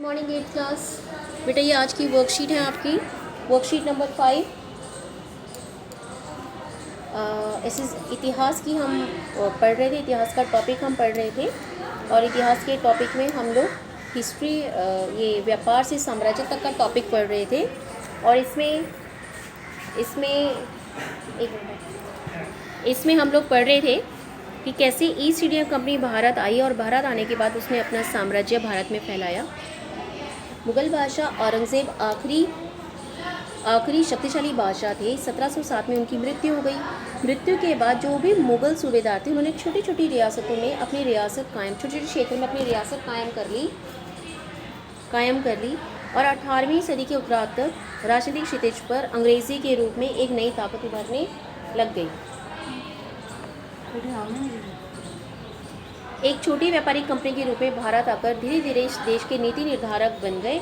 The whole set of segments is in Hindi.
Morning 8th class. बेटा ये आज की वर्कशीट है आपकी, वर्कशीट नंबर 5। इस इतिहास की हम पढ़ रहे थे, इतिहास का टॉपिक हम पढ़ रहे थे और इतिहास के टॉपिक में हम लोग हिस्ट्री, ये व्यापार से साम्राज्य तक का टॉपिक पढ़ रहे थे। और इसमें हम लोग पढ़ रहे थे कि कैसे ईस्ट इंडिया कंपनी भारत आई और भारत आने के बाद उसने अपना साम्राज्य भारत में फैलाया। मुग़ल बादशाह औरंगज़ेब आखिरी शक्तिशाली बादशाह थे। 1707 में उनकी मृत्यु हो गई। मृत्यु के बाद जो भी मुग़ल सूबेदार थे उन्होंने छोटी छोटी रियासतों में अपनी रियासत कायम, छोटे छोटे क्षेत्रों में अपनी रियासत कायम कर ली और 18वीं सदी के उत्तरार्ध तक राजनीतिक क्षितिज पर अंग्रेज़ी के रूप में एक नई ताकत उभरने लग गई। एक छोटी व्यापारिक कंपनी के रूप में भारत आकर धीरे धीरे इस देश के नीति निर्धारक बन गए।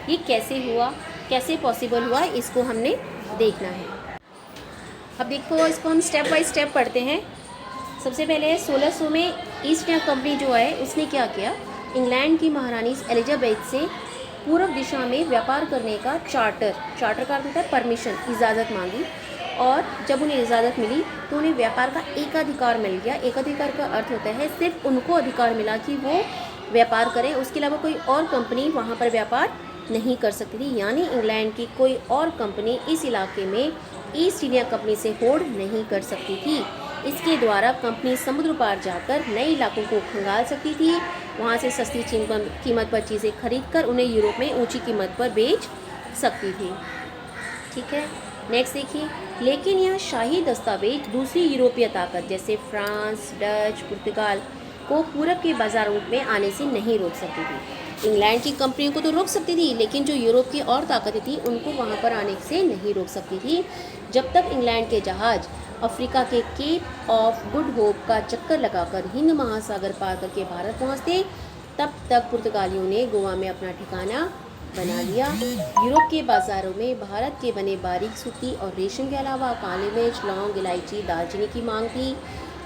ये कैसे हुआ, कैसे पॉसिबल हुआ, इसको हमने देखना है। अब देखो, इसको हम स्टेप बाय स्टेप पढ़ते हैं। सबसे पहले 1600 में ईस्ट इंडिया कंपनी जो है उसने क्या किया, इंग्लैंड की महारानी एलिजाबेथ से पूर्व दिशा में व्यापार करने का चार्टर का अर्थ होता है परमिशन, इजाज़त मांगी। और जब उन्हें इजाज़त मिली तो उन्हें व्यापार का एकाधिकार मिल गया। एकाधिकार का अर्थ होता है सिर्फ उनको अधिकार मिला कि वो व्यापार करें, उसके अलावा कोई और कंपनी वहाँ पर व्यापार नहीं कर सकती थी। यानी इंग्लैंड की कोई और कंपनी इस इलाके में ईस्ट इंडिया कंपनी से होड़ नहीं कर सकती थी। इसके द्वारा कंपनी समुद्र पार जाकर नए इलाकों को खंगाल सकती थी, वहाँ से सस्ती कीमत पर चीज़ें खरीद कर उन्हें यूरोप में ऊंची कीमत पर बेच सकती थी। ठीक है, नेक्स्ट देखिए। लेकिन यह शाही दस्तावेज दूसरी यूरोपीय ताकत जैसे फ्रांस, डच, पुर्तगाल को पूरब के बाजारों में आने से नहीं रोक सकती थी। इंग्लैंड की कंपनियों को तो रोक सकती थी, लेकिन जो यूरोप की और ताकतें थी उनको वहाँ पर आने से नहीं रोक सकती थी। जब तक इंग्लैंड के जहाज़ अफ्रीका के केप ऑफ गुड होप का चक्कर लगाकर हिंद महासागर पार करके भारत पहुँचते, तब तक पुर्तगालियों ने गोवा में अपना ठिकाना बना लिया। यूरोप के बाज़ारों में भारत के बने बारीक सूती और रेशम के अलावा काली मिर्च, लौंग, इलायची, दालचीनी की मांग थी।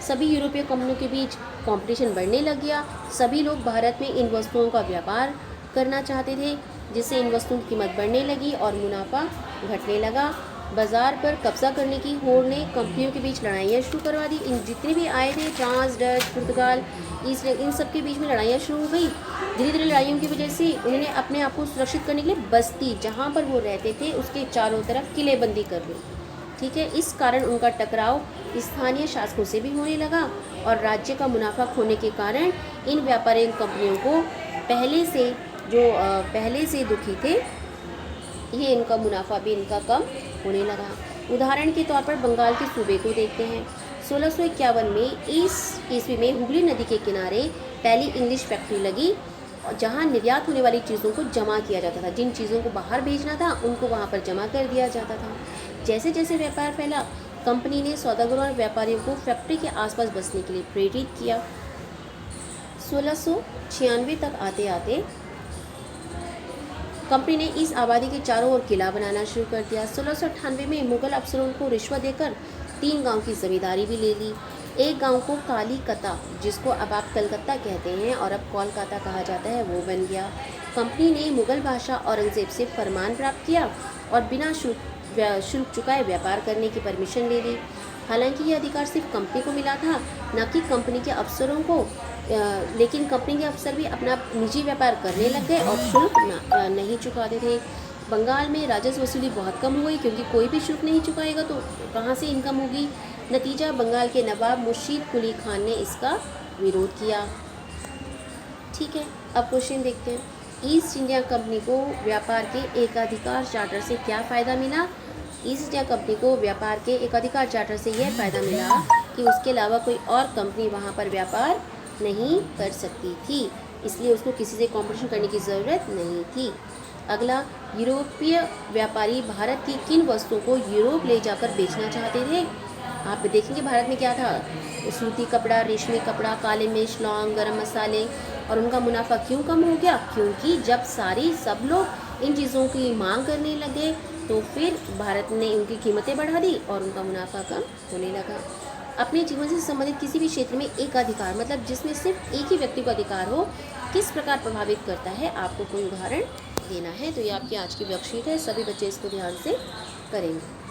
सभी यूरोपीय कंपनियों के बीच कंपटीशन बढ़ने लग गया। सभी लोग भारत में इन वस्तुओं का व्यापार करना चाहते थे, जिससे इन वस्तुओं की कीमत बढ़ने लगी और मुनाफा घटने लगा। बाज़ार पर कब्जा करने की होड़ ने कंपनियों के बीच लड़ाइयाँ शुरू करवा दी। इन जितने भी आए थे, फ्रांस, डच, पुर्तगाल, इन सब के बीच में लड़ाइयाँ शुरू हो गई। धीरे धीरे लड़ाइयों की वजह से उन्होंने अपने आप को सुरक्षित करने के लिए बस्ती, जहाँ पर वो रहते थे, उसके चारों तरफ किलेबंदी कर दी। ठीक है, इस कारण उनका टकराव स्थानीय शासकों से भी होने लगा और राज्य का मुनाफा खोने के कारण इन व्यापारिक कंपनियों को पहले से दुखी थे, ये इनका मुनाफा भी इनका कम होने लगा। उदाहरण के तौर पर बंगाल के सूबे को देखते हैं। 1651 में ईस्वी में हुगली नदी के किनारे पहली इंग्लिश फैक्ट्री लगी, जहां निर्यात होने वाली चीज़ों को जमा किया जाता था। जिन चीज़ों को बाहर भेजना था उनको वहां पर जमा कर दिया जाता था। जैसे जैसे व्यापार फैला, कंपनी ने सौदागरों और व्यापारियों को फैक्ट्री के आसपास बसने के लिए प्रेरित किया। 1696 तक आते आते कंपनी ने इस आबादी के चारों ओर किला बनाना शुरू कर दिया। 1698 में मुगल अफसरों को रिश्वत देकर 3 गांव की जमींदारी भी ले ली। एक गांव को कालीकता, जिसको अब आप कलकत्ता कहते हैं और अब कोलकाता कहा जाता है, वो बन गया। कंपनी ने मुगल बादशाह औरंगज़ेब से फरमान प्राप्त किया और बिना शुल्क चुकाए व्यापार करने की परमिशन ले ली। हालांकि ये अधिकार सिर्फ कंपनी को मिला था, न कि कंपनी के अफसरों को। लेकिन कंपनी के अफसर भी अपना निजी व्यापार करने लग गए और शुल्क नहीं चुकाते थे। बंगाल में राजस्व वसूली बहुत कम हो गई, क्योंकि कोई भी शुल्क नहीं चुकाएगा तो कहाँ से इनकम होगी। नतीजा, बंगाल के नवाब मुर्शीद कुली खान ने इसका विरोध किया। ठीक है, अब क्वेश्चन देखते हैं। ईस्ट इंडिया कंपनी को व्यापार के एकाधिकार चार्टर से क्या फ़ायदा मिला? ईस्ट इंडिया कंपनी को व्यापार के एकाधिकार चार्टर से यह फ़ायदा मिला कि उसके अलावा कोई और कंपनी वहाँ पर व्यापार नहीं कर सकती थी, इसलिए उसको किसी से कंपटीशन करने की ज़रूरत नहीं थी। अगला, यूरोपीय व्यापारी भारत की किन वस्तुओं को यूरोप ले जाकर बेचना चाहते थे? आप देखेंगे भारत में क्या था, सूती कपड़ा, रेशमी कपड़ा, काले मिर्च, लौंग, गरम मसाले। और उनका मुनाफा क्यों कम हो गया? क्योंकि जब सब लोग इन चीज़ों की मांग करने लगे तो फिर भारत ने उनकी कीमतें बढ़ा दी और उनका मुनाफा कम होने लगा। अपने जीवन से संबंधित किसी भी क्षेत्र में एक अधिकार, मतलब जिसमें सिर्फ एक ही व्यक्ति को अधिकार हो, किस प्रकार प्रभावित करता है, आपको कोई उदाहरण देना है। तो ये आपकी आज की वर्कशीट है, सभी बच्चे इसको ध्यान से करेंगे।